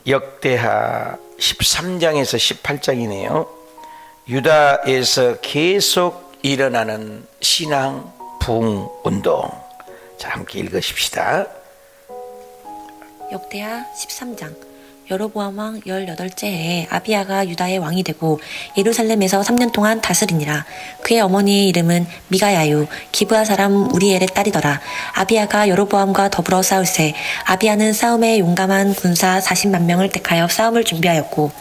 역대하 13장에서 18장이네요. 유다에서 계속 일어나는 신앙 부흥 운동. 자, 함께 읽으십시다. 역대하 13장. 여로보암 왕 18째 해에 아비야가 유다의 왕이 되고 예루살렘에서 3년 동안 다스리니라. 그의 어머니의 이름은 미가야요 기브아 사람 우리엘의 딸이더라. 아비야가 여로보암과 더불어 싸울새 아비야는 싸움에 용감한 군사 40만 명을 택하여 싸움을 준비하였고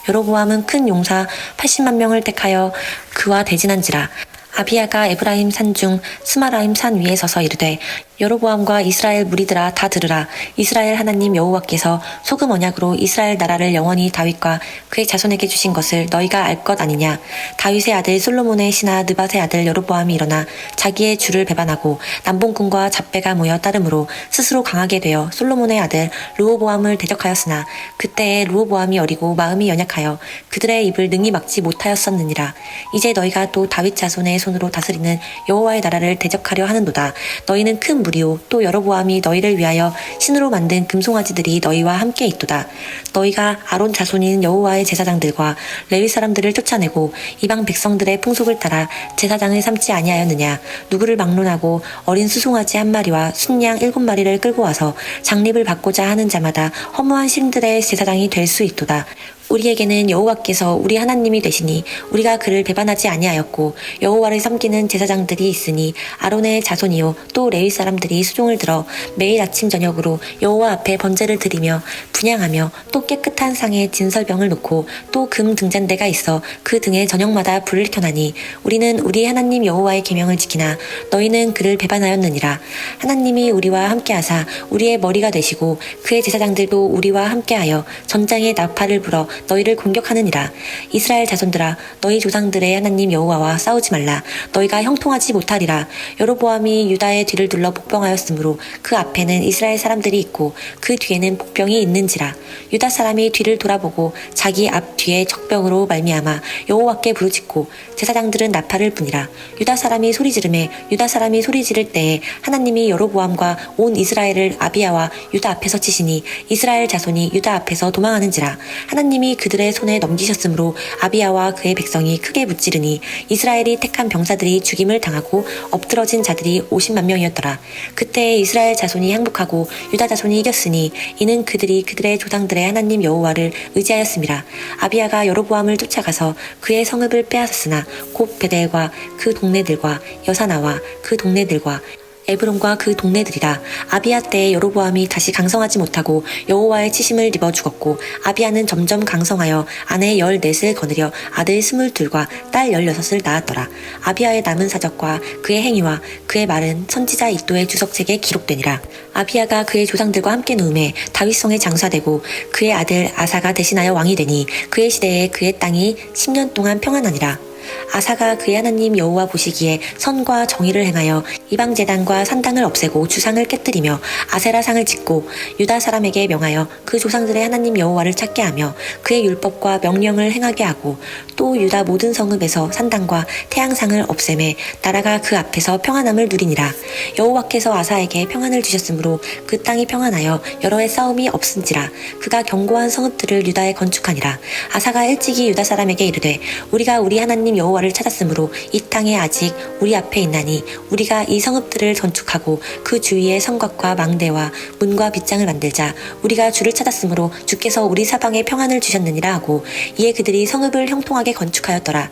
여로보암은 큰 용사 80만 명을 택하여 그와 대진한지라. 아비야가 에브라임 산 중 스마라임 산 위에 서서 이르되 여로보암과 이스라엘 무리들아 다 들으라. 이스라엘 하나님 여호와께서 소금 언약으로 이스라엘 나라를 영원히 다윗과 그의 자손에게 주신 것을 너희가 알 것 아니냐. 다윗의 아들 솔로몬의 신하 느밧의 아들 여로보암이 일어나 자기의 주를 배반하고 남봉꾼과 잡배가 모여 따름으로 스스로 강하게 되어 솔로몬의 아들 르호보암을 대적하였으나 그때에 르호보암이 어리고 마음이 연약하여 그들의 입을 능히 막지 못하였었느니라. 이제 너희가 또 다윗 자손의 손으로 다스리는 여호와의 나라를 대적하려 하는도다. 너희는 큰 무리요 또 여로보암이 너희를 위하여 신으로 만든 금송아지들이 너희와 함께 있도다. 너희가 아론 자손인 여호와의 제사장들과 레위 사람들을 쫓아내고 이방 백성들의 풍속을 따라 제사장을 삼지 아니하였느냐. 누구를 막론하고 어린 수송아지 한 마리와 순양 7마리를 끌고 와서 장립을 받고자 하는 자마다 허무한 신들의 제사장이 될 수 있도다. 우리에게는 여호와께서 우리 하나님이 되시니 우리가 그를 배반하지 아니하였고 여호와를 섬기는 제사장들이 있으니 아론의 자손이요 또 레위 사람들이 수종을 들어 매일 아침 저녁으로 여호와 앞에 번제를 드리며 분향하며 또 깨끗한 상에 진설병을 놓고 또 금 등잔대가 있어 그 등에 저녁마다 불을 켜나니 우리는 우리 하나님 여호와의 계명을 지키나 너희는 그를 배반하였느니라. 하나님이 우리와 함께하사 우리의 머리가 되시고 그의 제사장들도 우리와 함께하여 전장에 나팔을 불어 너희를 공격하느니라. 이스라엘 자손들아 너희 조상들의 하나님 여호와와 싸우지 말라. 너희가 형통하지 못하리라. 여로보암이 유다의 뒤를 둘러 복병하였으므로 그 앞에는 이스라엘 사람들이 있고 그 뒤에는 복병이 있는지라. 유다 사람이 뒤를 돌아보고 자기 앞 뒤에 적병으로 말미암아 여호와께 부르짖고 제사장들은 나팔을 부니라. 유다 사람이 소리 지르매 유다 사람이 소리 지를 때에 하나님이 여로보암과 온 이스라엘을 아비야와 유다 앞에서 치시니 이스라엘 자손이 유다 앞에서 도망하는지라. 하나님이 그들의 손에 넘기셨으므로 아비야와 그의 백성이 크게 무찌르니 이스라엘이 택한 병사들이 죽임을 당하고 엎드러진 자들이 50만 명이었더라. 그때 이스라엘 자손이 항복하고 유다 자손이 이겼으니 이는 그들이 그들의 조상들의 하나님 여호와를 의지하였음이라. 아비야가 여로보암을 쫓아가서 그의 성읍을 빼앗았으나 곧 베델과 그 동네들과 여사나와 그 동네들과 에브론과 그 동네들이라. 아비야 때에 여로보암이 다시 강성하지 못하고 여호와의 치심을 입어 죽었고 아비야는 점점 강성하여 아내 14을 거느려 아들 22과 딸 16을 낳았더라. 아비야의 남은 사적과 그의 행위와 그의 말은 선지자 이도의 주석책에 기록되니라. 아비야가 그의 조상들과 함께 누움에 다윗성에 장사되고 그의 아들 아사가 대신하여 왕이 되니 그의 시대에 그의 땅이 10년 동안 평안하니라. 아사가 그의 하나님 여호와 보시기에 선과 정의를 행하여 이방 제단과 산당을 없애고 주상을 깨뜨리며 아세라 상을 짓고 유다 사람에게 명하여 그 조상들의 하나님 여호와를 찾게 하며 그의 율법과 명령을 행하게 하고 또 유다 모든 성읍에서 산당과 태양상을 없애매 나라가 그 앞에서 평안함을 누리니라. 여호와께서 아사에게 평안을 주셨으므로 그 땅이 평안하여 여러 해 싸움이 없은지라. 그가 견고한 성읍들을 유다에 건축하니라. 아사가 일찍이 유다 사람에게 이르되 우리가 우리 하나님 여호와를 찾았으므로 이 땅에 아직 우리 앞에 있나니 우리가 이 성읍들을 건축하고 그 주위에 성곽과 망대와 문과 빗장을 만들자. 우리가 주를 찾았으므로 주께서 우리 사방에 평안을 주셨느니라 하고 이에 그들이 성읍을 형통하게 건축하였더라.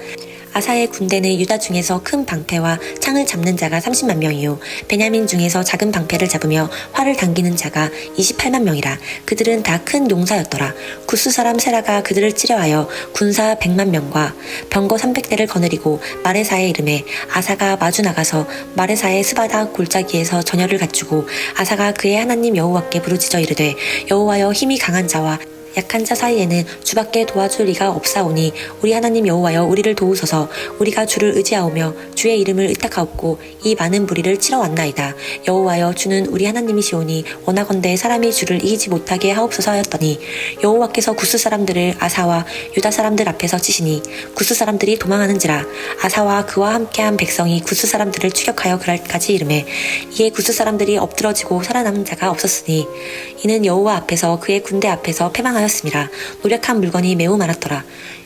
아사의 군대는 유다 중에서 큰 방패와 창을 잡는 자가 30만 명이요 베냐민 중에서 작은 방패를 잡으며 활을 당기는 자가 28만 명이라. 그들은 다 큰 용사였더라. 구스 사람 세라가 그들을 치려하여 군사 100만 명과 병거 300대를 거느리고 마레사에 이름에 아사가 마주 나가서 마레사의 스바다 골짜기에서 전열을 갖추고 아사가 그의 하나님 여호와께 부르짖어 이르되 여호와여 힘이 강한 자와 약한 자 사이에는 주밖에 도와줄 리가 없사오니 우리 하나님 여호와여 우리를 도우소서. 우리가 주를 의지하오며 주의 이름을 의탁하옵고 이 많은 무리를 치러 왔나이다. 여호와여 주는 우리 하나님이시오니 원하건대 사람이 주를 이기지 못하게 하옵소서 하였더니 여호와께서 구스 사람들을 아사와 유다 사람들 앞에서 치시니 구스 사람들이 도망하는지라. 아사와 그와 함께한 백성이 구스 사람들을 추격하여 그랄까지 이르매 이에 구스 사람들이 엎드러지고 살아남은 자가 없었으니 이는 여호와 앞에서 그의 군대 앞에서 패망하였음이라. 노력한 물건이 매우 많았더라.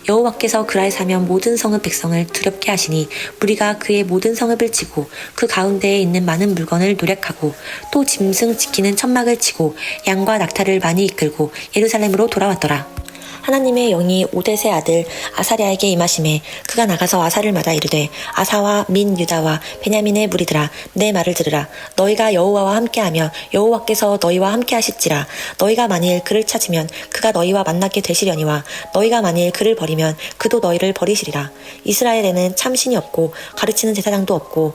여호와께서 그랄 사면 모든 성읍 백성을 두렵게 하시니 무리가 그의 모든 성읍을 치고 그 가운데에 있는 많은 물건을 노력하고 또 짐승 지키는 천막을 치고 양과 낙타를 많이 이끌고 예루살렘으로 돌아왔더라. 하나님의 영이 오뎃의 아들 아사랴에게 임하심에 그가 나가서 아사를 맞아 이르되 아사와 민 유다와 베냐민의 무리들아 내 말을 들으라. 너희가 여호와와 함께하며 여호와께서 너희와 함께하실지라. 너희가 만일 그를 찾으면 그가 너희와 만나게 되시려니와 너희가 만일 그를 버리면 그도 너희를 버리시리라. 이스라엘에는 참신이 없고 가르치는 제사장도 없고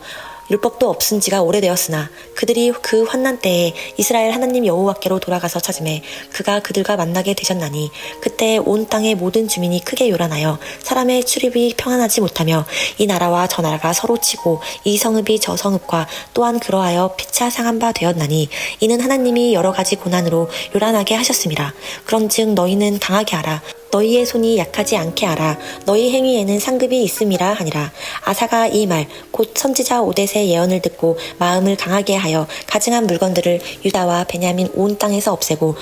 율법도 없은 지가 오래되었으나 그들이 그 환난 때에 이스라엘 하나님 여호와께로 돌아가서 찾음에 그가 그들과 만나게 되셨나니 그때 온 땅의 모든 주민이 크게 요란하여 사람의 출입이 평안하지 못하며 이 나라와 저 나라가 서로 치고 이 성읍이 저 성읍과 또한 그러하여 피차 상한 바 되었나니 이는 하나님이 여러 가지 고난으로 요란하게 하셨음이라. 그런즉 너희는 강하게 하라. 너희의 손이 약하지 않게 하라. 너희 행위에는 상급이 있음이라 하니라. 아사가 이 말 곧 선지자 오뎃의 예언을 듣고 마음을 강하게 하여 가증한 물건들을 유다와 베냐민 온 땅에서 없애고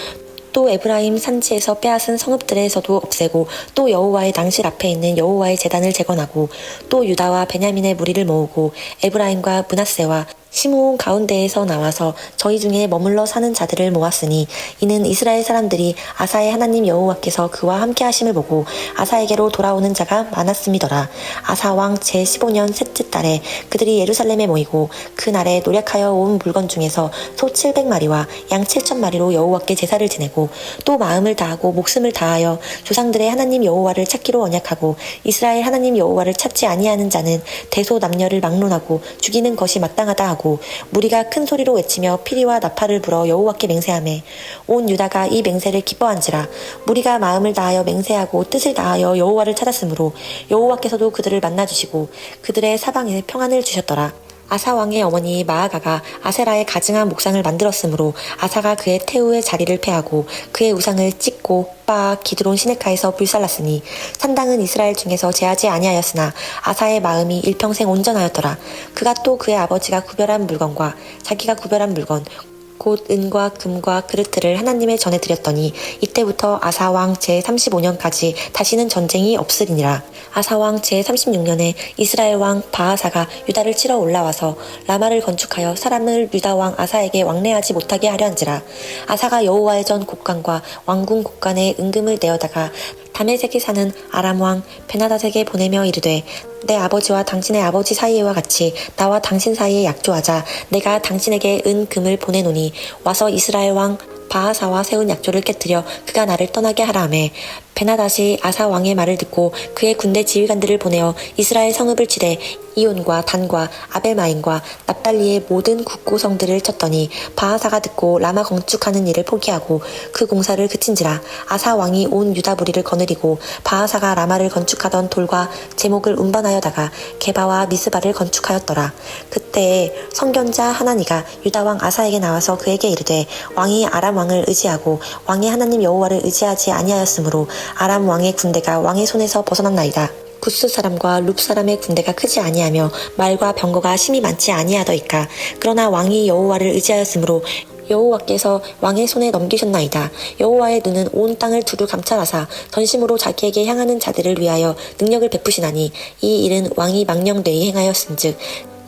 또 에브라임 산지에서 빼앗은 성읍들에서도 없애고 또 여호와의 낭실 앞에 있는 여호와의 제단을 재건하고 또 유다와 베냐민의 무리를 모으고 에브라임과 므낫세와 시므온 가운데에서 나와서 저희 중에 머물러 사는 자들을 모았으니 이는 이스라엘 사람들이 아사의 하나님 여호와께서 그와 함께 하심을 보고 아사에게로 돌아오는 자가 많았음이더라. 아사 왕 제15년 셋째 달에 그들이 예루살렘에 모이고 그 날에 노력하여 온 물건 중에서 소 700마리와 양 7,000마리로 여호와께 제사를 지내고 또 마음을 다하고 목숨을 다하여 조상들의 하나님 여호와를 찾기로 언약하고 이스라엘 하나님 여호와를 찾지 아니하는 자는 대소 남녀를 막론하고 죽이는 것이 마땅하다 하고 무리가 큰 소리로 외치며 피리와 나팔을 불어 여호와께 맹세하매 온 유다가 이 맹세를 기뻐한지라. 무리가 마음을 다하여 맹세하고 뜻을 다하여 여호와를 찾았으므로 여호와께서도 그들을 만나주시고 그들의 사방에 평안을 주셨더라. 아사 왕의 어머니 마아가가 아세라의 가증한 목상을 만들었으므로 아사가 그의 태우의 자리를 패하고 그의 우상을 찢고 빠 기드론 시내가에서 불살랐으니 산당은 이스라엘 중에서 제하지 아니하였으나 아사의 마음이 일평생 온전하였더라. 그가 또 그의 아버지가 구별한 물건과 자기가 구별한 물건 곧 은과 금과 그릇들을 하나님의 전에 드렸더니 이때부터 아사왕 제35년까지 다시는 전쟁이 없으리니라. 아사왕 제36년에 이스라엘 왕 바하사가 유다를 치러 올라와서 라마를 건축하여 사람을 유다왕 아사에게 왕래하지 못하게 하려 한지라. 아사가 여호와의 전 곡간과 왕궁 곡간에 은금을 내어다가 다메섹에 사는 아람왕 베나다색에 보내며 이르되 내 아버지와 당신의 아버지 사이와 같이 나와 당신 사이에 약조하자. 내가 당신에게 은금을 보내노니 와서 이스라엘 왕 바하사와 세운 약조를 깨뜨려 그가 나를 떠나게 하라 하매 베나닷이 아사 왕의 말을 듣고 그의 군대 지휘관들을 보내어 이스라엘 성읍을 치되 이온과 단과 아벨마임과 납달리의 모든 국고성들을 쳤더니 바하사가 듣고 라마 건축하는 일을 포기하고 그 공사를 그친지라. 아사 왕이 온 유다 무리를 거느리고 바하사가 라마를 건축하던 돌과 제목을 운반하여다가 게바와 미스바를 건축하였더라. 그때에 선견자 하나니가 유다 왕 아사에게 나와서 그에게 이르되 왕이 아람 왕을 의지하고 왕의 하나님 여호와를 의지하지 아니하였으므로 아람 왕의 군대가 왕의 손에서 벗어났나이다. 구스 사람과 룹 사람의 군대가 크지 아니하며 말과 병거가 심히 많지 아니하더이까. 그러나 왕이 여호와를 의지하였으므로 여호와께서 왕의 손에 넘기셨나이다. 여호와의 눈은 온 땅을 두루 감찰하사 전심으로 자기에게 향하는 자들을 위하여 능력을 베푸시나니 이 일은 왕이 망령되이 행하였은즉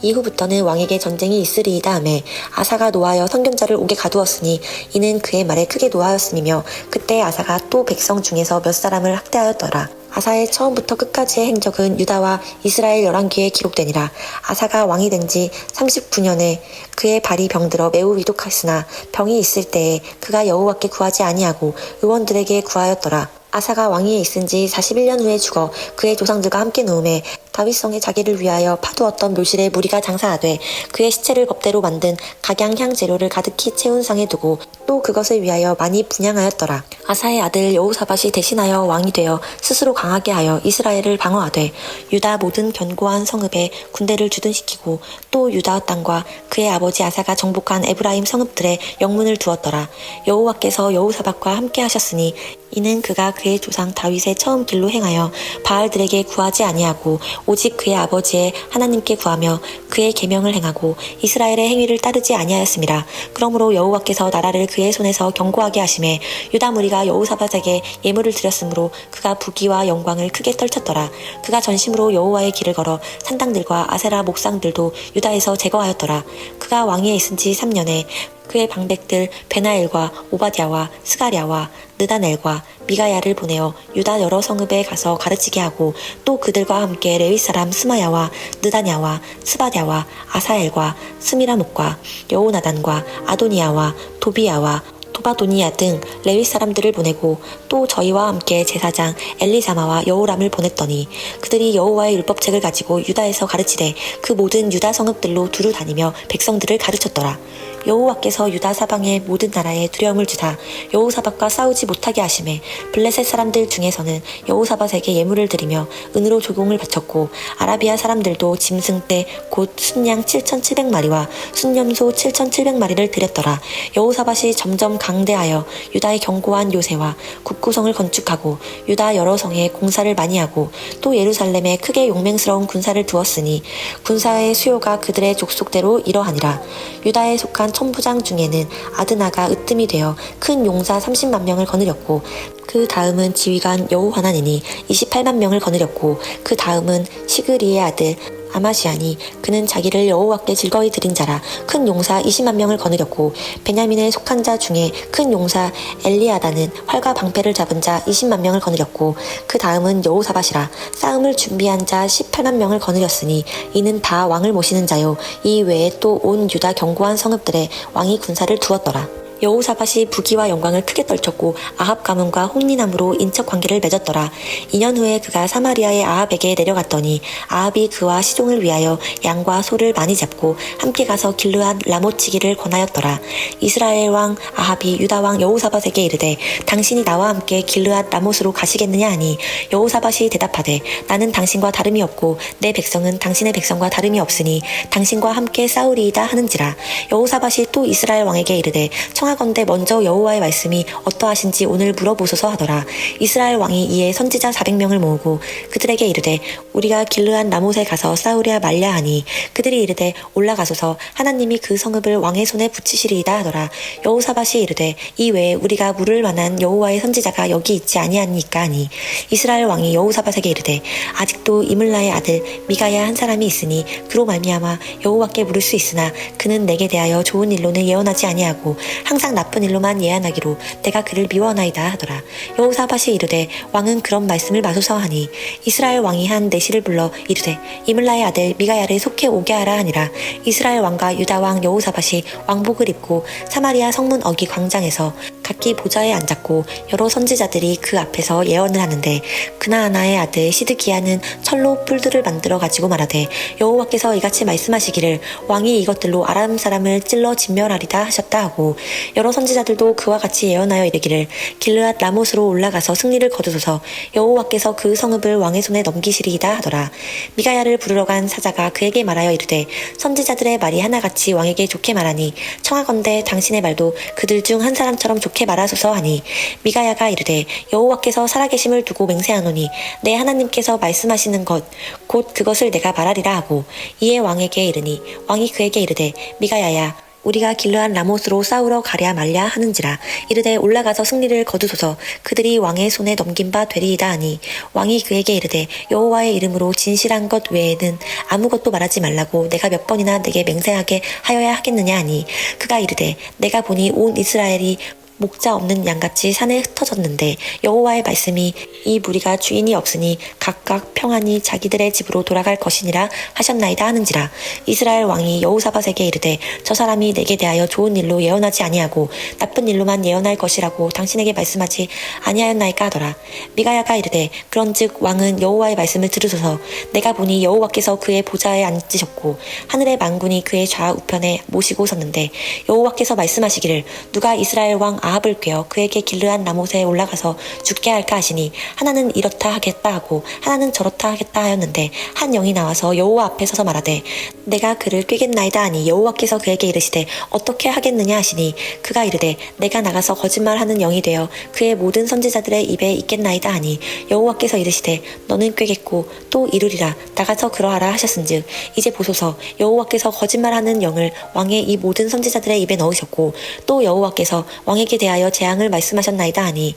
이후부터는 왕에게 전쟁이 있으리이다 하매 아사가 노하여 선견자를 옥에 가두었으니 이는 그의 말에 크게 노하였음이며 그때 아사가 또 백성 중에서 몇 사람을 학대하였더라. 아사의 처음부터 끝까지의 행적은 유다와 이스라엘 열왕기에 기록되니라. 아사가 왕이 된 지 39년에 그의 발이 병들어 매우 위독하였으나 병이 있을 때에 그가 여호와께 구하지 아니하고 의원들에게 구하였더라. 아사가 왕위에 있은 지 41년 후에 죽어 그의 조상들과 함께 누움에 다윗성에 자기를 위하여 파두었던 묘실에 무리가 장사하되 그의 시체를 법대로 만든 각양향 재료를 가득히 채운 상에 두고 또 그것을 위하여 많이 분향하였더라. 아사의 아들 여호사밧이 대신하여 왕이 되어 스스로 강하게 하여 이스라엘을 방어하되 유다 모든 견고한 성읍에 군대를 주둔시키고 또 유다 땅과 그의 아버지 아사가 정복한 에브라임 성읍들에 영문을 두었더라. 여호와께서 여호사밧과 함께 하셨으니 이는 그가 그의 조상 다윗의 처음 길로 행하여 바알들에게 구하지 아니하고 오직 그의 아버지의 하나님께 구하며 그의 계명을 행하고 이스라엘의 행위를 따르지 아니하였음이라. 그러므로 여호와께서 나라를 그의 손에서 견고하게 하심에 유다 무리가 여호사밧에게 예물을 드렸으므로 그가 부귀와 영광을 크게 떨쳤더라. 그가 전심으로 여호와의 길을 걸어 산당들과 아세라 목상들도 유다에서 제거하였더라. 그가 왕위에 있은 지 3년에 그의 방백들 베나엘과 오바댜와 스가랴와 느다넬과 미가야를 보내어 유다 여러 성읍에 가서 가르치게 하고 또 그들과 함께 레위 사람 스마야와 느다냐와 스바랴와 아사엘과 스미라목과 여호나단과 아도니아와 도비야와 도바도니야 등 레위 사람들을 보내고 또 저희와 함께 제사장 엘리사마와 여호람을 보냈더니 그들이 여호와의 율법책을 가지고 유다에서 가르치되 그 모든 유다 성읍들로 두루 다니며 백성들을 가르쳤더라. 여호와께서 유다 사방의 모든 나라에 두려움을 주사 여호사밧과 싸우지 못하게 하심에 블레셋 사람들 중에서는 여호사밧에게 예물을 드리며 은으로 조공을 바쳤고 아라비아 사람들도 짐승 떼 곧 순양 7,700마리와 순염소 7,700마리를 드렸더라. 여호사밧이 점점 강대하여 유다의 견고한 요새와 국구성을 건축하고 유다 여러 성에 공사를 많이 하고 또 예루살렘에 크게 용맹스러운 군사를 두었으니 군사의 수요가 그들의 족속대로 이러하니라. 유다에 속한 천부장 중에는 아드나가 으뜸이 되어 큰 용사 30만 명을 거느렸고 그 다음은 지휘관 여호하나니니 28만 명을 거느렸고 그 다음은 시그리의 아들 아마시아니 그는 자기를 여호와께 즐거이 드린 자라 큰 용사 20만 명을 거느렸고 베냐민에 속한 자 중에 큰 용사 엘리아다는 활과 방패를 잡은 자 20만 명을 거느렸고 그 다음은 여호사밧이라 싸움을 준비한 자 18만 명을 거느렸으니 이는 다 왕을 모시는 자요 이 외에 또 온 유다 견고한 성읍들에 왕이 군사를 두었더라. 여호사밧이 부귀와 영광을 크게 떨쳤고 아합 가문과 홍리남으로 인척 관계를 맺었더라. 2년 후에 그가 사마리아의 아합에게 내려갔더니 아합이 그와 시종을 위하여 양과 소를 많이 잡고 함께 가서 길르앗 라모치기를 권하였더라. 이스라엘 왕 아합이 유다 왕 여호사밧에게 이르되 당신이 나와 함께 길르앗 라못으로 가시겠느냐 하니 여호사밧이 대답하되 나는 당신과 다름이 없고 내 백성은 당신의 백성과 다름이 없으니 당신과 함께 싸우리이다 하는지라. 여호사밧이 또 이스라엘 왕에게 이르되 청하건대 먼저 여호와의 말씀이 어떠하신지 오늘 물어보소서 하더라. 이스라엘 왕이 이에 선지자 400명을 모으고 그들에게 이르되 우리가 길르앗 라못에 가서 싸우랴 말랴 하니 그들이 이르되 올라가소서 하나님이 그 성읍을 왕의 손에 붙이시리이다 하더라. 여호사밧이 이르되 이 외에 우리가 물을 만한 여호와의 선지자가 여기 있지 아니하니까 하니 이스라엘 왕이 여호사밧에게 이르되 아직도 이물라의 아들 미가야 한 사람이 있으니 그로 말미암아 여호와께 물을 수 있으나 그는 내게 대하여 좋은 일로는 예언하지 아니하고 항상 나쁜 일로만 예언하기로 내가 그를 미워하나이다 하더라. 여호사밧이 이르되 왕은 그런 말씀을 마소서 하니 이스라엘 왕이 한 내시를 불러 이르되 이물라의 아들 미가야를 속해 오게 하라 하니라. 이스라엘 왕과 유다 왕 여호사밧이 왕복을 입고 사마리아 성문 어기 광장에서 각기 보좌에 앉았고 여러 선지자들이 그 앞에서 예언을 하는데 그나아나의 아들 시드기야는 철로 뿔들을 만들어 가지고 말하되 여호와께서 이같이 말씀하시기를 왕이 이것들로 아람 사람을 찔러 진멸하리다 하셨다 하고 여러 선지자들도 그와 같이 예언하여 이르기를 길르앗 라못으로 올라가서 승리를 거두소서 여호와께서 그 성읍을 왕의 손에 넘기시리이다 하더라. 미가야를 부르러 간 사자가 그에게 말하여 이르되 선지자들의 말이 하나같이 왕에게 좋게 말하니 청하건대 당신의 말도 그들 중 한 사람처럼 좋게 말하소서 하니 미가야가 이르되 여호와께서 살아계심을 두고 맹세하노니 내 하나님께서 말씀하시는 것 곧 그것을 내가 말하리라 하고 이에 왕에게 이르니 왕이 그에게 이르되 미가야야 우리가 길르앗 라못으로 싸우러 가랴 말랴 하는지라. 이르되 올라가서 승리를 거두소서 그들이 왕의 손에 넘긴 바 되리이다 하니 왕이 그에게 이르되 여호와의 이름으로 진실한 것 외에는 아무것도 말하지 말라고 내가 몇 번이나 내게 맹세하게 하여야 하겠느냐 하니 그가 이르되 내가 보니 온 이스라엘이 목자 없는 양같이 산에 흩어졌는데 여호와의 말씀이 이 무리가 주인이 없으니 각각 평안히 자기들의 집으로 돌아갈 것이니라 하셨나이다 하는지라. 이스라엘 왕이 여호사밧에게 이르되 저 사람이 내게 대하여 좋은 일로 예언하지 아니하고 나쁜 일로만 예언할 것이라고 당신에게 말씀하지 아니하였나이까 하더라. 미가야가 이르되 그런즉 왕은 여호와의 말씀을 들으소서. 내가 보니 여호와께서 그의 보좌에 앉으셨고 하늘의 만군이 그의 좌우편에 모시고 섰는데 여호와께서 말씀하시기를 누가 이스라엘 왕 아합을 꾀어 그에게 길르한 라못에 올라가서 죽게 할까 하시니 하나는 이렇다 하겠다 하고 하나는 저렇다 하겠다 하였는데 한 영이 나와서 여호와 앞에 서서 말하되 내가 그를 꾀겠나이다 하니 여호와께서 그에게 이르시되 어떻게 하겠느냐 하시니 그가 이르되 내가 나가서 거짓말하는 영이 되어 그의 모든 선지자들의 입에 있겠나이다 하니 여호와께서 이르시되 너는 꾀겠고 또 이루리라 나가서 그러하라 하셨은즉 이제 보소서 여호와께서 거짓말하는 영을 왕의 이 모든 선지자들의 입에 넣으셨고 또 여호와께서 왕에게 대하여 재앙을 말씀하셨나이다 하니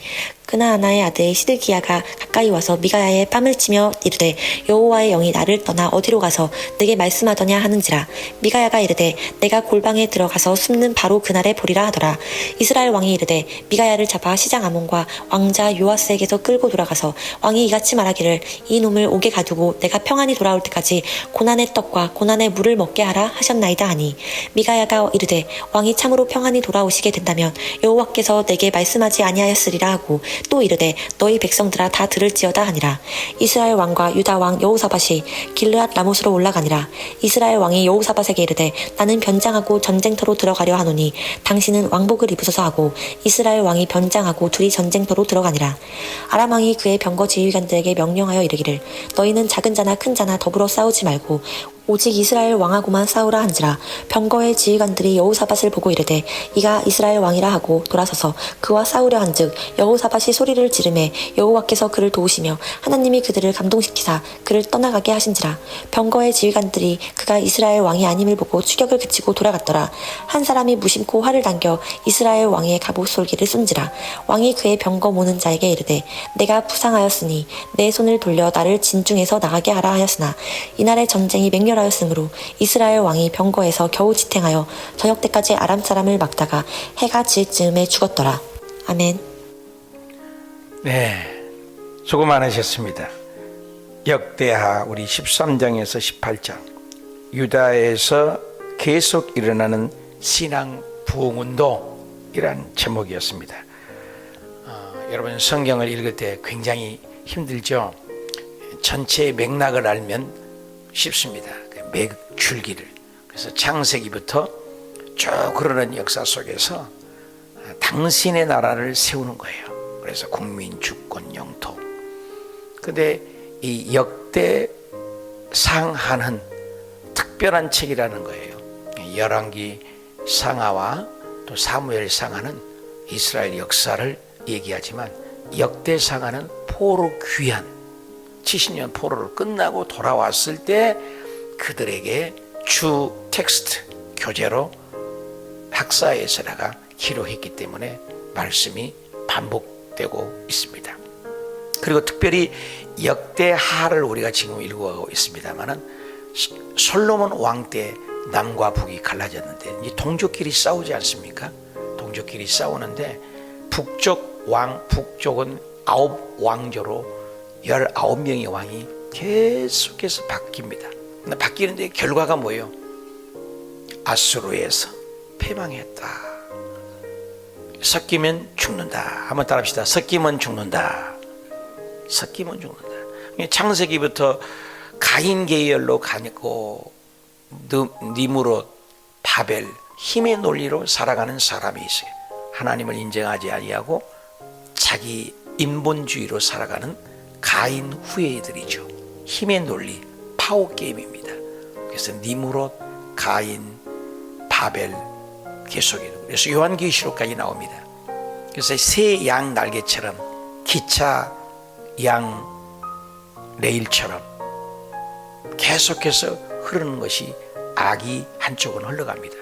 그나아나의 아들 시드기야가 가까이 와서 미가야의 뺨을 치며 이르되 여호와의 영이 나를 떠나 어디로 가서 내게 말씀하더냐 하는지라. 미가야가 이르되 내가 골방에 들어가서 숨는 바로 그날에 보리라 하더라. 이스라엘 왕이 이르되 미가야를 잡아 시장 아몬과 왕자 요아스에게서 끌고 돌아가서 왕이 이같이 말하기를 이 놈을 옥에 가두고 내가 평안히 돌아올 때까지 고난의 떡과 고난의 물을 먹게 하라 하셨나이다 하니 미가야가 이르되 왕이 참으로 평안히 돌아오시게 된다면 여호와께서 내게 말씀하지 아니하였으리라 하고 또 이르되 너희 백성들아 다 들을지어다 하니라. 이스라엘 왕과 유다 왕 여호사밧이 길르앗 라못으로 올라가니라. 이스라엘 왕이 여호사밧에게 이르되 나는 변장하고 전쟁터로 들어가려 하노니 당신은 왕복을 입으소서 하고 이스라엘 왕이 변장하고 둘이 전쟁터로 들어가니라. 아람 왕이 그의 병거 지휘관들에게 명령하여 이르기를 너희는 작은 자나 큰 자나 더불어 싸우지 말고 오직 이스라엘 왕하고만 싸우라 한지라. 병거의 지휘관들이 여호사밧을 보고 이르되 이가 이스라엘 왕이라 하고 돌아서서 그와 싸우려 한즉 여호사밧이 소리를 지르매 여호와께서 그를 도우시며 하나님이 그들을 감동시키사 그를 떠나가게 하신지라. 병거의 지휘관들이 그가 이스라엘 왕이 아님을 보고 추격을 그치고 돌아갔더라. 한 사람이 무심코 활을 당겨 이스라엘 왕의 갑옷 솔기를 쏜지라. 왕이 그의 병거 모는 자에게 이르되 내가 부상하였으니 내 손을 돌려 나를 진중에서 나가게 하라 하였으나 이날의 전쟁이 맹렬하였으므로 이스라엘 왕이 병거에서 겨우 지탱하여 저녁 때까지 아람 사람을 막다가 해가 질 즈음에 죽었더라. 아멘. 네, 수고 많으셨습니다. 역대하 우리 13장에서 18장 유다에서 계속 일어나는 신앙 부흥운동이란 제목이었습니다. 여러분 성경을 읽을 때 굉장히 힘들죠. 전체의 맥락을 알면 쉽습니다. 줄기를. 그래서 창세기부터 쭉 흐르는 역사 속에서 당신의 나라를 세우는 거예요. 그래서 국민, 주권, 영토. 근데 이 역대상하는 특별한 책이라는 거예요. 열왕기 상하와 또 사무엘 상하는 이스라엘 역사를 얘기하지만 역대상하는 포로 귀환 70년 포로를 끝나고 돌아왔을 때 그들에게 주 텍스트 교재로 학사에서다가 기록했기 때문에 말씀이 반복되고 있습니다. 그리고 특별히 역대하를 우리가 지금 읽어가고 있습니다만은 솔로몬 왕 때 남과 북이 갈라졌는데 이 동족끼리 싸우지 않습니까? 동족끼리 싸우는데 북쪽은 9왕조로 19명의 왕이 계속해서 바뀝니다. 근데 바뀌는데 결과가 뭐예요? 아수르에서 패망했다. 섞이면 죽는다. 한번 따라합시다. 섞이면 죽는다. 섞이면 죽는다. 창세기부터 가인 계열로 가고 니므롯, 바벨, 힘의 논리로 살아가는 사람이 있어요. 하나님을 인정하지 아니하고 자기 인본주의로 살아가는 가인 후예들이죠. 힘의 논리, 파워 게임입니다. 그래서 니므롯, 가인, 바벨 계속해요. 그래서 요한계시록까지 나옵니다. 그래서 새 양 날개처럼 기차 양 레일처럼 계속해서 흐르는 것이 악이 한쪽은 흘러갑니다.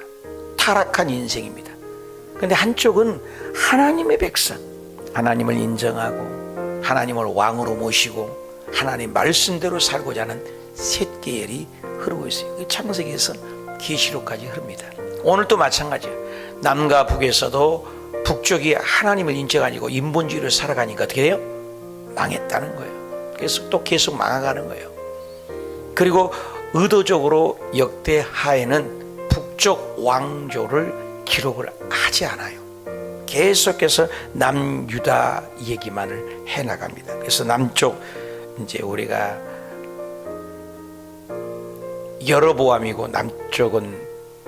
타락한 인생입니다. 그런데 한쪽은 하나님의 백성, 하나님을 인정하고 하나님을 왕으로 모시고 하나님 말씀대로 살고자 하는 셋 계열이 흐르고 있어요. 창세기에서 계시록까지 흐릅니다. 오늘도 마찬가지예요. 남과 북에서도 북쪽이 하나님을 인정 아니고 인본주의를 살아가니까 어떻게 돼요? 망했다는 거예요. 그래서 또 계속 망해가는 거예요. 그리고 의도적으로 역대 하에는 북쪽 왕조를 기록을 하지 않아요. 계속해서 남유다 얘기만을 해나갑니다. 그래서 남쪽 이제 우리가 여로보암이고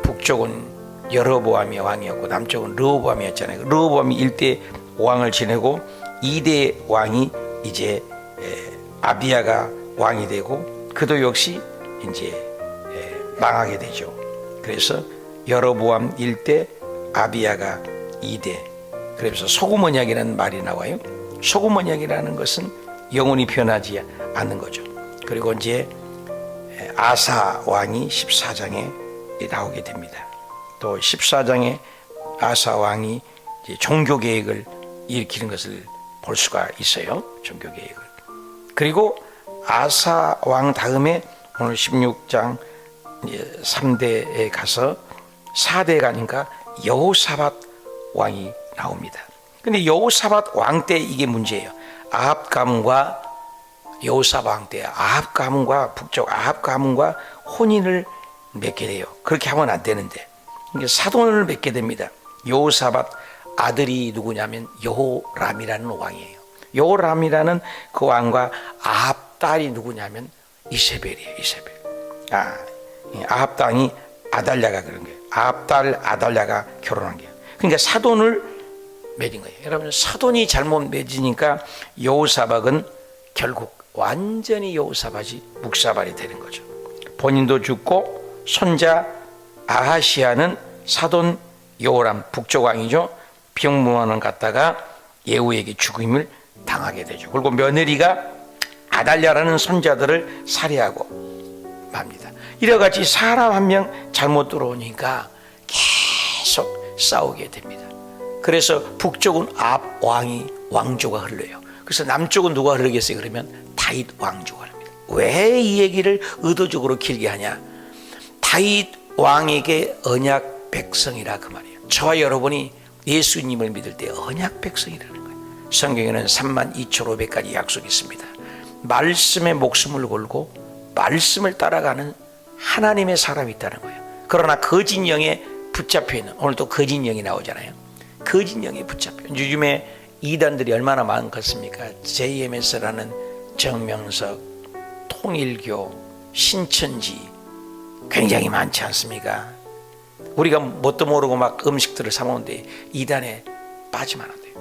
북쪽은 여로보암이 왕이었고 남쪽은 르호보암이었잖아요. 르호보암이 1대 왕을 지내고 2대 왕이 이제 아비야가 왕이 되고 그도 역시 이제 망하게 되죠. 그래서 여로보암 1대 아비야가 2대. 그래서 소금 언약이라는 말이 나와요. 소금 언약이라는 것은 영원히 변하지 않는 거죠. 그리고 이제 아사 왕이 14장에 나오게 됩니다. 또 14장에 아사 왕이 이제 종교 개혁을 일으키는 것을 볼 수가 있어요. 종교 개혁을. 그리고 아사 왕 다음에 오늘 16장 3대에 가서 4대 가니까 여호사밧 왕이 나옵니다. 근데 여호사밧 왕 때 이게 문제예요. 아합 가문과 여호사밧 왕 때 아합 가문과 북쪽 아합 가문과 혼인을 맺게 돼요. 그렇게 하면 안 되는데 사돈을 맺게 됩니다. 여호사밧 아들이 누구냐면 여호람이라는 왕이에요. 여호람이라는 그 왕과 아합 딸이 누구냐면 이세벨이에요. 이세벨. 아합 땅이 아달랴가 그런 거예요. 아합 딸 아달랴가 결혼한 거예요. 그러니까 사돈을 맺은 거예요. 여러분 사돈이 잘못 맺으니까 여호사밧은 결국 완전히 여호사밧이 묵사발이 되는 거죠. 본인도 죽고 손자 아하시아는 사돈 여호람 북쪽 왕이죠. 병무원을 갖다가 예후에게 죽임을 당하게 되죠. 그리고 며느리가 아달랴라는 손자들을 살해하고 맙니다. 이래같이 사람 한 명 잘못 들어오니까 계속 싸우게 됩니다. 그래서 북쪽은 아합 왕이 왕조가 흘러요. 그래서 남쪽은 누가 흐르겠어요? 그러면 다윗 왕조가 흐릅니다. 왜 이 얘기를 의도적으로 길게 하냐? 다윗 왕에게 언약 백성이라 그 말이에요. 저와 여러분이 예수님을 믿을 때 언약 백성이라는 거예요. 성경에는 32,500가지 약속이 있습니다. 말씀에 목숨을 걸고 말씀을 따라가는 하나님의 사람이 있다는 거예요. 그러나 거짓 영에 붙잡혀 있는, 오늘 또 거짓 영이 나오잖아요. 거짓 영에 붙잡혀. 요즘에 이단들이 얼마나 많겠습니까? JMS라는 정명석, 통일교, 신천지 굉장히 많지 않습니까? 우리가 뭣도 모르고 막 음식들을 사 먹는데 이단에 빠지면 안 돼요.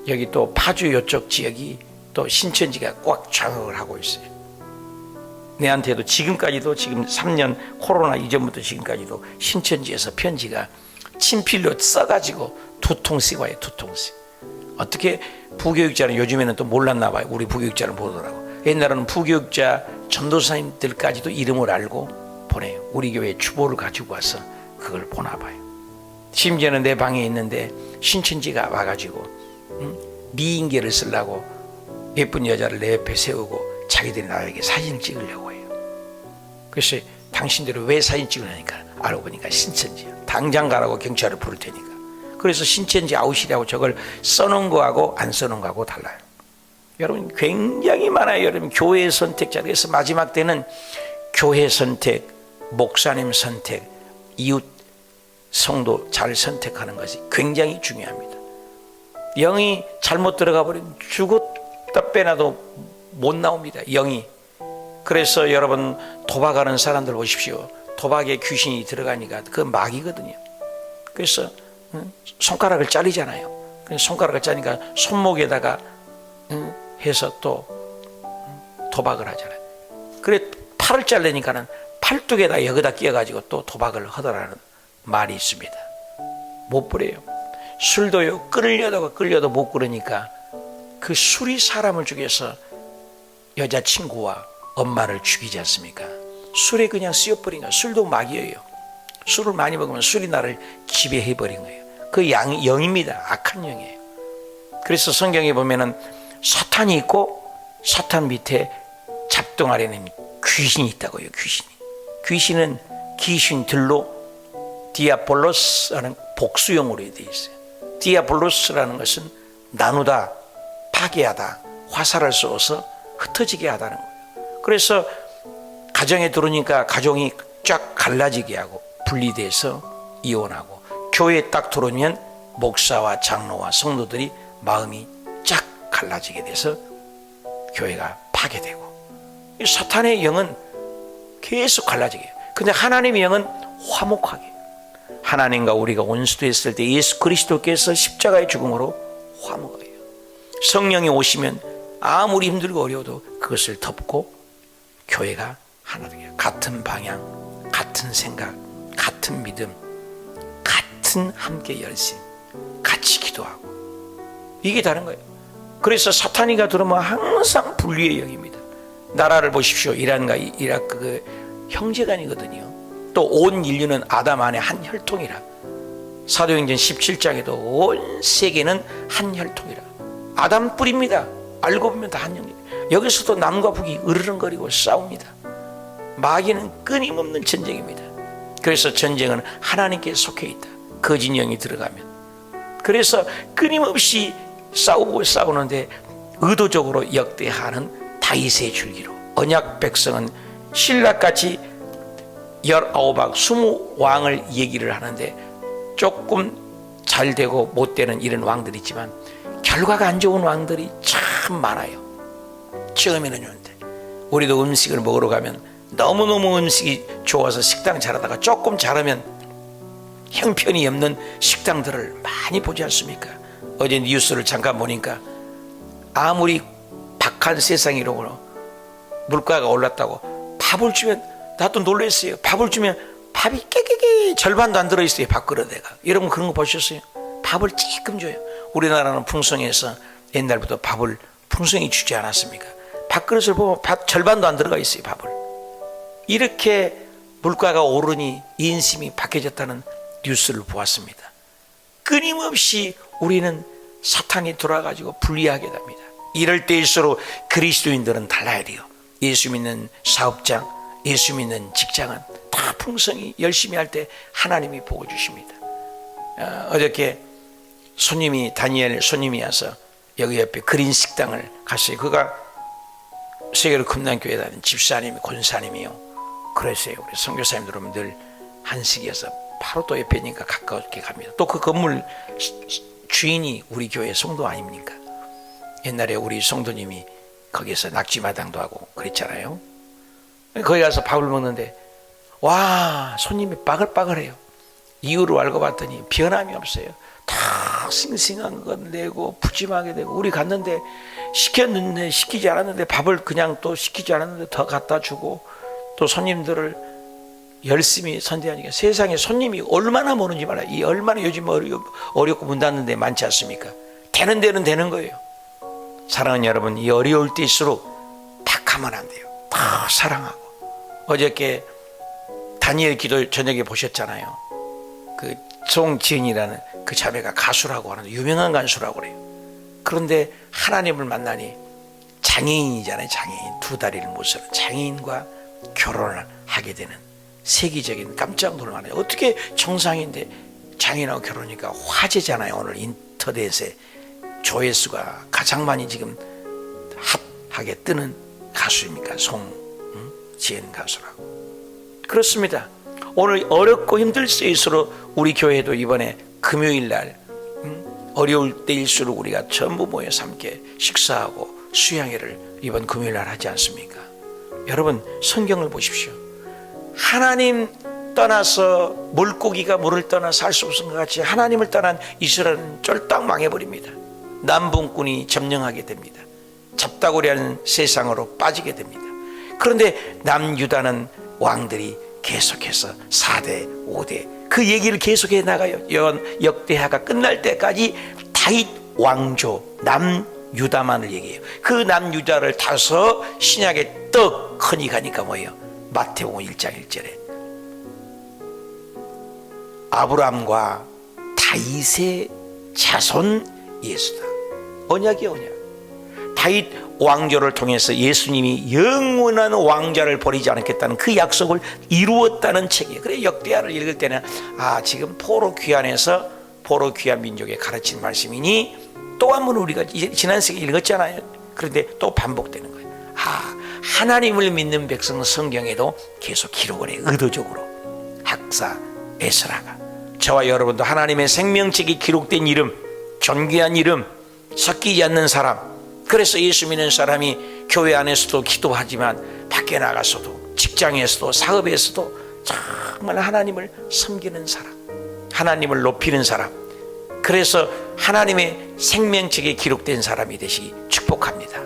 여기 또 파주 이쪽 지역이 또 신천지가 꽉 장악을 하고 있어요. 내한테도 지금까지도 지금 3년 코로나 이전부터 지금까지도 신천지에서 편지가 친필로 써가지고 2통씩 와요. 2통씩. 어떻게 부교육자는 요즘에는 또 몰랐나 봐요. 우리 부교육자를 보더라고. 옛날에는 부교육자 전도사님들까지도 이름을 알고 보내요. 우리 교회 주보를 가지고 와서 그걸 보나 봐요. 심지어는 내 방에 있는데 신천지가 와가지고 미인계를 쓰려고 예쁜 여자를 내 옆에 세우고 자기들이 나에게 사진을 찍으려고 해요. 그래서 당신들은 왜 사진 찍으려니까 알고 보니까 신천지야. 당장 가라고 경찰을 부를 테니까. 그래서 신천지 아웃이라고 저걸 써놓은 거하고 안 써놓은 거하고 달라요. 여러분 굉장히 많아요. 여러분 교회 선택자. 그래서 마지막 때는 교회 선택, 목사님 선택, 이웃 성도 잘 선택하는 것이 굉장히 중요합니다. 영이 잘못 들어가 버리면 죽었다 빼놔도 못 나옵니다. 영이. 그래서 여러분 도박하는 사람들 보십시오. 도박에 귀신이 들어가니까 그 마귀거든요. 그래서 손가락을 잘리잖아요. 손가락을 자르니까 손목에다가 해서 또 도박을 하잖아요. 그래 팔을 잘리니까는 팔뚝에다 여기다 끼워가지고 또 도박을 하더라는 말이 있습니다. 못 버려요. 술도요 끌려도 못 끌으니까 그 술이 사람을 죽여서 여자친구와 엄마를 죽이지 않습니까? 술에 그냥 쓰여버린 거예요. 술도 마귀예요. 술을 많이 먹으면 술이 나를 지배해버린 거예요. 그 영입니다. 악한 영이에요. 그래서 성경에 보면은 사탄이 있고 사탄 밑에 잡동 아래는 귀신이 있다고요. 귀신은 귀신들로 디아볼로스라는 복수용어로 되어 있어요. 디아블로스라는 것은 나누다, 파괴하다, 화살을 쏘아서 흩어지게 하다는 거예요. 그래서 가정에 들어오니까 가정이 쫙 갈라지게 하고 분리돼서 이혼하고, 교회에 딱 들어오면 목사와 장로와 성도들이 마음이 쫙 갈라지게 돼서 교회가 파괴되고, 이 사탄의 영은 계속 갈라지게 해요. 근데 하나님의 영은 화목하게, 하나님과 우리가 원수됐을 때 예수 그리스도께서 십자가의 죽음으로 화목하게 해요. 성령이 오시면 아무리 힘들고 어려워도 그것을 덮고 교회가 하나 되게 해요. 같은 방향, 같은 생각, 같은 믿음, 같은 함께 열심, 같이 기도하고, 이게 다른 거예요. 그래서 사탄이가 들어오면 항상 분리의 영입니다. 나라를 보십시오. 이란과 이라크 그 형제간이거든요. 또 온 인류는 아담 안에 한 혈통이라. 사도행전 17장에도 온 세계는 한 혈통이라. 아담 뿌리입니다. 알고 보면 다 한 형제. 여기서도 남과 북이 으르렁거리고 싸웁니다. 마귀는 끊임없는 전쟁입니다. 그래서 전쟁은 하나님께 속해 있다. 거짓 영이 들어가면. 그래서 끊임없이 싸우는데 의도적으로 역대하는 다윗의 줄기로, 언약 백성은 신라같이 19박 20왕을 얘기를 하는데 조금 잘 되고 못 되는 이런 왕들이 있지만 결과가 안 좋은 왕들이 참 많아요. 처음에는 좋은데, 우리도 음식을 먹으러 가면 너무너무 음식이 좋아서 식당 잘하다가 조금 잘하면 형편이 없는 식당들을 많이 보지 않습니까? 어제 뉴스를 잠깐 보니까 아무리 박한 세상이로 물가가 올랐다고 밥을 주면, 나도 놀랐어요. 밥을 주면 밥이 깨깨깨 절반도 안 들어있어요. 밥그릇에가. 여러분 그런 거 보셨어요? 밥을 찔끔 줘요. 우리나라는 풍성해서 옛날부터 밥을 풍성히 주지 않았습니까? 밥그릇을 보면 밥 절반도 안 들어가 있어요. 밥을. 이렇게 물가가 오르니 인심이 바뀌어졌다는 뉴스를 보았습니다. 끊임없이 우리는 사탄이 돌아가지고 분리하게 됩니다. 이럴 때일수록 그리스도인들은 달라야 돼요. 예수 믿는 사업장, 예수 믿는 직장은 다 풍성히 열심히 할 때 하나님이 복을 주십니다. 어저께 다니엘 손님이 와서 여기 옆에 그린 식당을 갔어요. 그가 세계로 금단교회 다니는 집사님이, 권사님이요. 그랬어요. 우리 선교사님들은 늘 한식이어서 바로 또 옆에니까 가깝게 갑니다. 또 그 건물 주인이 우리 교회 성도 아닙니까? 옛날에 우리 성도님이 거기서 낙지마당도 하고 그랬잖아요. 거기 가서 밥을 먹는데 와, 손님이 빠글빠글해요. 이유를 알고 봤더니 변함이 없어요. 다 싱싱한 건 내고 푸짐하게 되고, 우리 갔는데 시켰는데 시키지 않았는데 밥을 그냥 또 시키지 않았는데 더 갖다 주고, 또 손님들을 열심히 선대하니까 세상에 손님이 얼마나 모는지 말아요. 이 얼마나 요즘 어렵고 문 닫는 데 많지 않습니까? 되는 데는 되는 거예요. 사랑하는 여러분, 이 어려울 때일수록 탁하면 안 돼요. 다 사랑하고. 어저께 다니엘 기도 저녁에 보셨잖아요. 그 송지은이라는 그 자매가 가수라고 하는데 유명한 가수라고 그래요. 그런데 하나님을 만나니 장애인이잖아요. 장애인, 두 다리를 못 쓰는 장애인과 결혼을 하게 되는 세계적인 깜짝 놀랄만해요. 어떻게 정상인데 장애인하고 결혼하니까 화제잖아요. 오늘 인터넷에 조회수가 가장 많이 지금 핫하게 뜨는 가수입니까? 송지은 가수라고. 그렇습니다. 오늘 어렵고 힘들 때일수록 우리 교회도 이번에 금요일날 어려울 때일수록 우리가 전부 모여서 함께 식사하고 수양회를 이번 금요일날 하지 않습니까? 여러분 성경을 보십시오. 하나님 떠나서 물고기가 물을 떠나 살 수 없은 것 같이 하나님을 떠난 이스라엘은 쫄딱 망해버립니다. 남분꾼이 점령하게 됩니다. 잡다구리하는 세상으로 빠지게 됩니다. 그런데 남유다는 왕들이 계속해서 4대 5대 그 얘기를 계속해 나가요. 역대하가 끝날 때까지 다윗 왕조 남유다만을 얘기해요. 그 남유다를 타서 신약에 떡하니 가니까 뭐예요? 마태복음 1장 1절에 아브라함과 다윗의 자손 예수다. 언약이 언약. 다윗 왕조를 통해서 예수님이 영원한 왕자를 버리지 않겠다는 그 약속을 이루었다는 책이에요. 그래 역대하를 읽을 때는 지금 포로 귀환해서 보로 귀한 민족에 가르치는 말씀이니 또 한 번 우리가 지난 시간에 읽었잖아요. 그런데 또 반복되는 거예요. 하나님을 믿는 백성은 성경에도 계속 기록을 해요. 의도적으로. 학사 에스라가. 저와 여러분도 하나님의 생명책이 기록된 이름, 존귀한 이름, 섞이지 않는 사람. 그래서 예수 믿는 사람이 교회 안에서도 기도하지만 밖에 나가서도 직장에서도 사업에서도 정말 하나님을 섬기는 사람, 하나님을 높이는 사람. 그래서 하나님의 생명책에 기록된 사람이 되시기 축복합니다.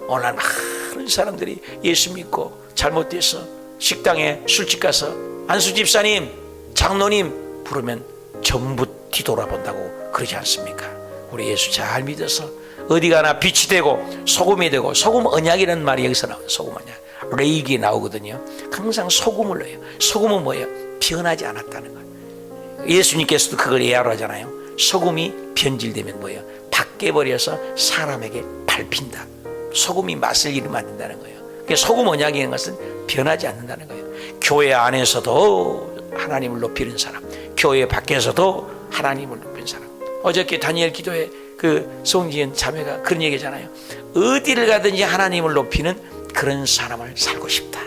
오늘 많은 사람들이 예수 믿고 잘못돼서 식당에 술집 가서 안수 집사님, 장로님 부르면 전부 뒤돌아본다고 그러지 않습니까? 우리 예수 잘 믿어서 어디 가나 빛이 되고 소금이 되고, 소금 언약이라는 말이 여기서 나와요. 소금 언약. 레이기에 나오거든요. 항상 소금을 넣어요. 소금은 뭐예요? 변하지 않았다는 거예요. 예수님께서도 그걸 예하하잖아요. 소금이 변질되면 뭐예요? 밖에 버려서 사람에게 밟힌다. 소금이 맛을 잃으면 안 된다는 거예요. 그러니까 소금 언약이라는 것은 변하지 않는다는 거예요. 교회 안에서도 하나님을 높이는 사람, 교회 밖에서도 하나님을 높이는 사람. 어저께 다니엘 기도회 그 송지은 자매가 그런 얘기잖아요. 어디를 가든지 하나님을 높이는 그런 사람을 살고 싶다.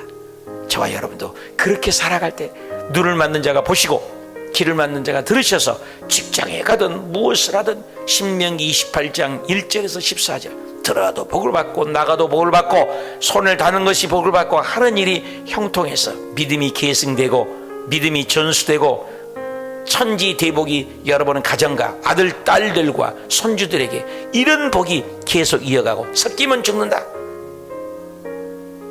저와 여러분도 그렇게 살아갈 때 눈을 맞는 자가 보시고 귀를 맞는 자가 들으셔서 직장에 가든 무엇을 하든 신명기 28장 1절에서 14절 들어가도 복을 받고 나가도 복을 받고 손을 다는 것이 복을 받고 하는 일이 형통해서 믿음이 계승되고 믿음이 전수되고 천지 대복이 여러분은 가정과 아들 딸들과 손주들에게 이런 복이 계속 이어가고 섞이면 죽는다.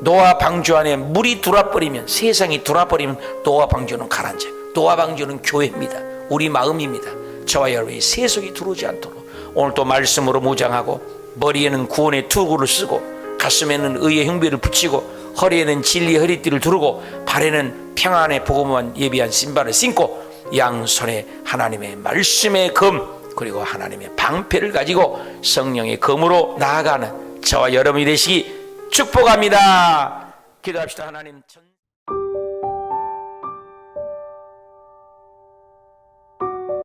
노아 방주 안에 물이 들어와버리면, 세상이 들어와버리면 노아 방주는 가라앉아. 노아 방주는 교회입니다. 우리 마음입니다. 저와 여러분이 세속이 들어오지 않도록 오늘 또 말씀으로 무장하고 머리에는 구원의 투구를 쓰고 가슴에는 의의 흉배를 붙이고 허리에는 진리의 허리띠를 두르고 발에는 평안의 복음만 예비한 신발을 신고 양손에 하나님의 말씀의 검 그리고 하나님의 방패를 가지고 성령의 검으로 나아가는 저와 여러분이 되시기 축복합니다. 기도합시다. 하나님